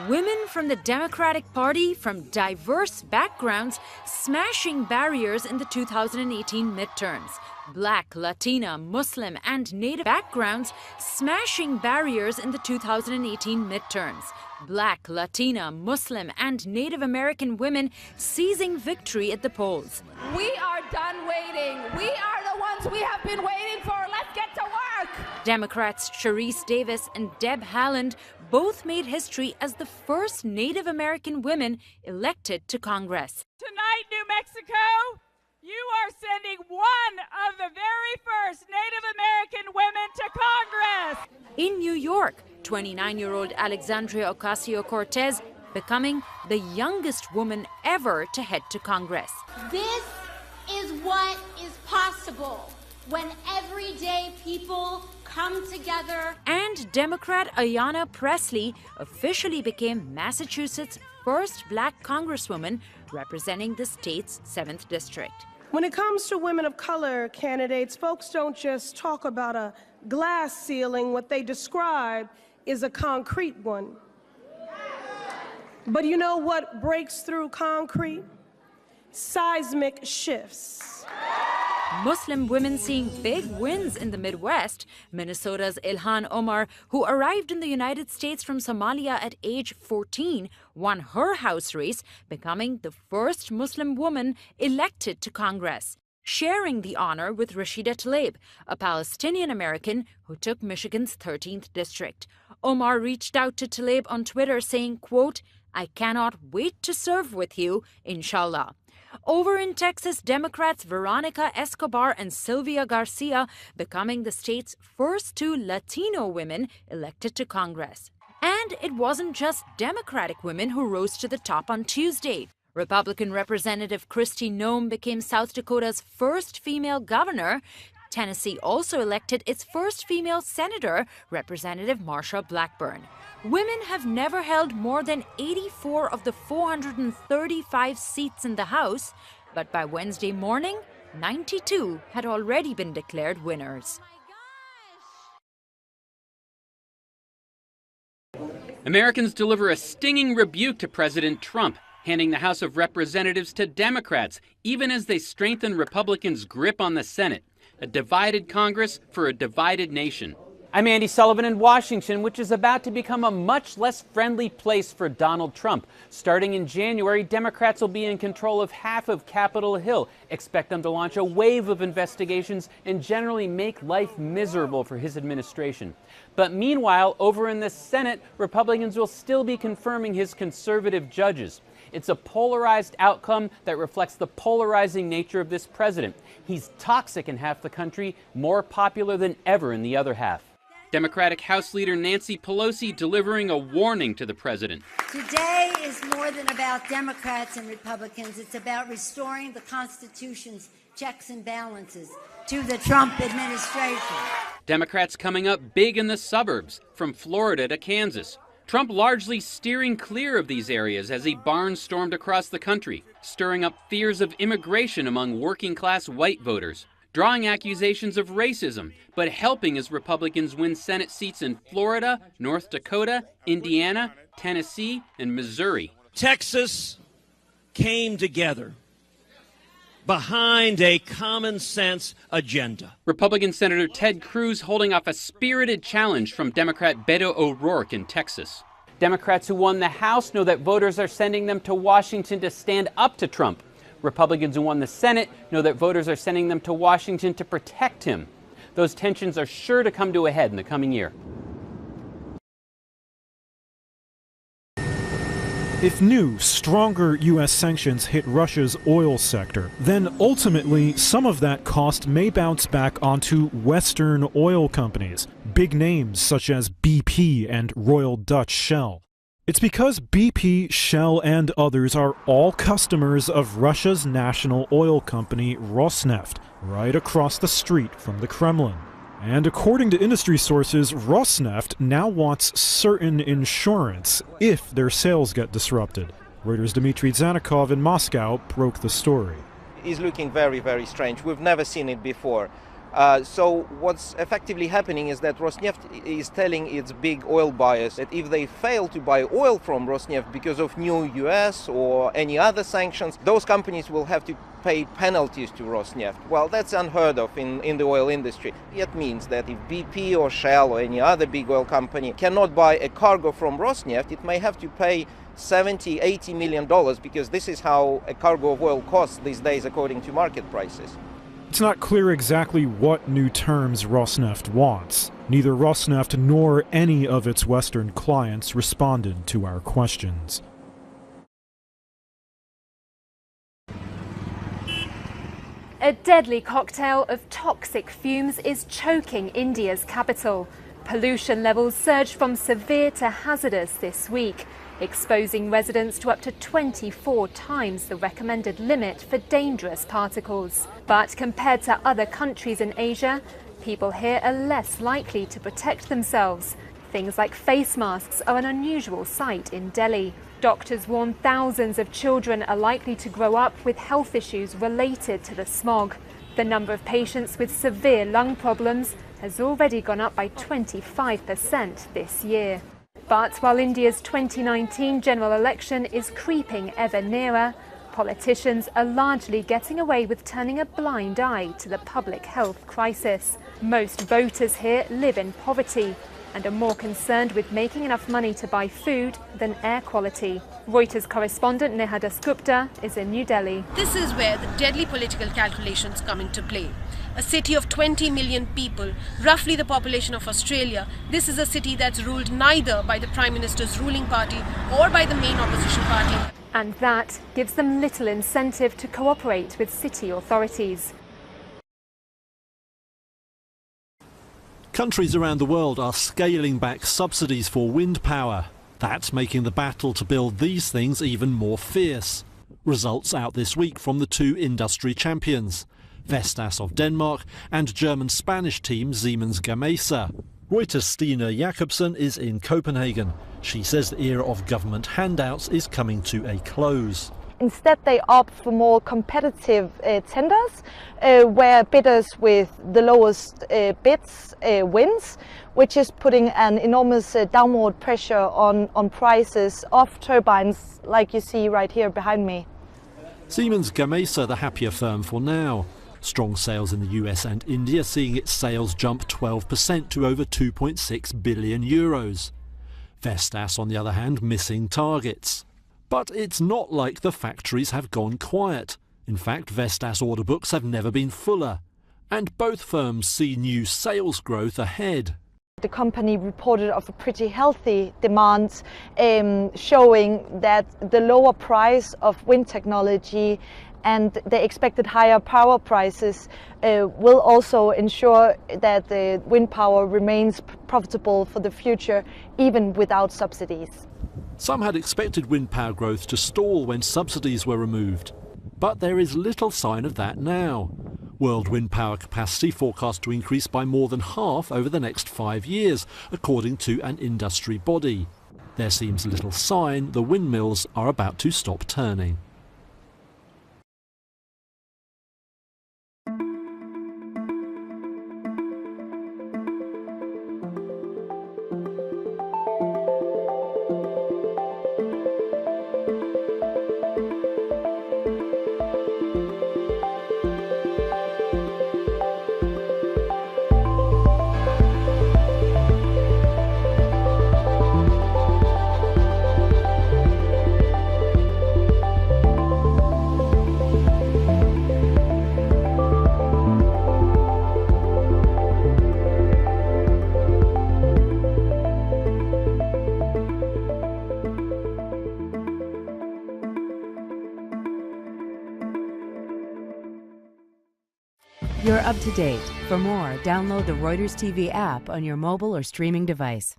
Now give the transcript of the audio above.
Women from the Democratic Party from diverse backgrounds smashing barriers in the 2018 midterms. Black, Latina, Muslim, and Native backgrounds smashing barriers in the 2018 midterms. Black, Latina, Muslim, and Native American women seizing victory at the polls. We are done waiting. We are the ones we have been waiting for. Let's get to work. Democrats Sharice Davids and Deb Haaland both made history as the first Native American women elected to Congress. Tonight, New Mexico, you are sending one of the very first Native American women to Congress. In New York, 29-year-old Alexandria Ocasio-Cortez becoming the youngest woman ever to head to Congress. This is what is possible when everyday people come together. And Democrat Ayanna Pressley officially became Massachusetts' first black congresswoman representing the state's 7th district. When it comes to women of color candidates, folks don't just talk about a glass ceiling. What they describe is a concrete one. But you know what breaks through concrete? Seismic shifts. Muslim women seeing big wins in the Midwest. Minnesota's Ilhan Omar, who arrived in the United States from Somalia at age 14, won her House race, becoming the first Muslim woman elected to Congress, sharing the honor with Rashida Tlaib, a Palestinian American who took Michigan's 13th district. Omar reached out to Tlaib on Twitter saying, quote, "I cannot wait to serve with you, inshallah." Over in Texas, Democrats Veronica Escobar and Sylvia Garcia becoming the state's first 2 Latino women elected to Congress. And it wasn't just Democratic women who rose to the top on Tuesday. Republican Representative Kristi Noem became South Dakota's first female governor. Tennessee also elected its first female senator, Representative Marsha Blackburn. Women have never held more than 84 of the 435 seats in the House, but by Wednesday morning, 92 had already been declared winners. Americans deliver a stinging rebuke to President Trump, handing the House of Representatives to Democrats, even as they strengthen Republicans' grip on the Senate. A divided Congress for a divided nation. I'm Andy Sullivan in Washington, which is about to become a much less friendly place for Donald Trump. Starting in January, Democrats will be in control of half of Capitol Hill. Expect them to launch a wave of investigations and generally make life miserable for his administration. But meanwhile, over in the Senate, Republicans will still be confirming his conservative judges. It's a polarized outcome that reflects the polarizing nature of this president. He's toxic in half the country, more popular than ever in the other half. Democratic House Leader Nancy Pelosi delivering a warning to the president. Today is more than about Democrats and Republicans. It's about restoring the Constitution's checks and balances to the Trump administration. Democrats coming up big in the suburbs, from Florida to Kansas. Trump largely steering clear of these areas as he barnstormed across the country, stirring up fears of immigration among working-class white voters, drawing accusations of racism, but helping his Republicans win Senate seats in Florida, North Dakota, Indiana, Tennessee, and Missouri. Texas came together behind a common-sense agenda. Republican Senator Ted Cruz holding off a spirited challenge from Democrat Beto O'Rourke in Texas. Democrats who won the House know that voters are sending them to Washington to stand up to Trump. Republicans who won the Senate know that voters are sending them to Washington to protect him. Those tensions are sure to come to a head in the coming year. If new, stronger U.S. sanctions hit Russia's oil sector, then ultimately some of that cost may bounce back onto Western oil companies, big names such as BP and Royal Dutch Shell. It's because BP, Shell, and others are all customers of Russia's national oil company Rosneft, right across the street from the Kremlin. And according to industry sources, Rosneft now wants certain insurance if their sales get disrupted. Reuters' Dmitry Zanikov in Moscow broke the story. It's looking very, very strange. We've never seen it before. So what's effectively happening is that Rosneft is telling its big oil buyers that if they fail to buy oil from Rosneft because of new US or any other sanctions, those companies will have to pay penalties to Rosneft. Well, that's unheard of in the oil industry. It means that if BP or Shell or any other big oil company cannot buy a cargo from Rosneft, it may have to pay $70–80 million, because this is how a cargo of oil costs these days according to market prices. It's not clear exactly what new terms Rosneft wants. Neither Rosneft nor any of its Western clients responded to our questions. A deadly cocktail of toxic fumes is choking India's capital. Pollution levels surged from severe to hazardous this week, exposing residents to up to 24 times the recommended limit for dangerous particles. But compared to other countries in Asia, people here are less likely to protect themselves. Things like face masks are an unusual sight in Delhi. Doctors warn thousands of children are likely to grow up with health issues related to the smog. The number of patients with severe lung problems has already gone up by 25% this year. But while India's 2019 general election is creeping ever nearer, politicians are largely getting away with turning a blind eye to the public health crisis. Most voters here live in poverty and are more concerned with making enough money to buy food than air quality. Reuters correspondent Neha Dasgupta is in New Delhi. This is where the deadly political calculations come into play. A city of 20 million people, roughly the population of Australia, this is a city that's ruled neither by the Prime Minister's ruling party or by the main opposition party. And that gives them little incentive to cooperate with city authorities. Countries around the world are scaling back subsidies for wind power. That's making the battle to build these things even more fierce. Results out this week from the two industry champions, Vestas of Denmark and German-Spanish team Siemens Gamesa. Reuters' Stina Jacobsen is in Copenhagen. She says the era of government handouts is coming to a close. Instead, they opt for more competitive tenders, where bidders with the lowest bids wins, which is putting an enormous downward pressure on prices of turbines, like you see right here behind me. Siemens Gamesa, the happier firm for now. Strong sales in the US and India, seeing its sales jump 12% to over 2.6 billion euros. Vestas, on the other hand, missing targets. But it's not like the factories have gone quiet. In fact, Vestas order books have never been fuller. And both firms see new sales growth ahead. The company reported of a pretty healthy demand, showing that the lower price of wind technology and the expected higher power prices will also ensure that the wind power remains profitable for the future, even without subsidies. Some had expected wind power growth to stall when subsidies were removed. But there is little sign of that now. World wind power capacity forecast to increase by more than half over the next 5 years, according to an industry body. There seems little sign the windmills are about to stop turning. You're up to date. For more, download the Reuters TV app on your mobile or streaming device.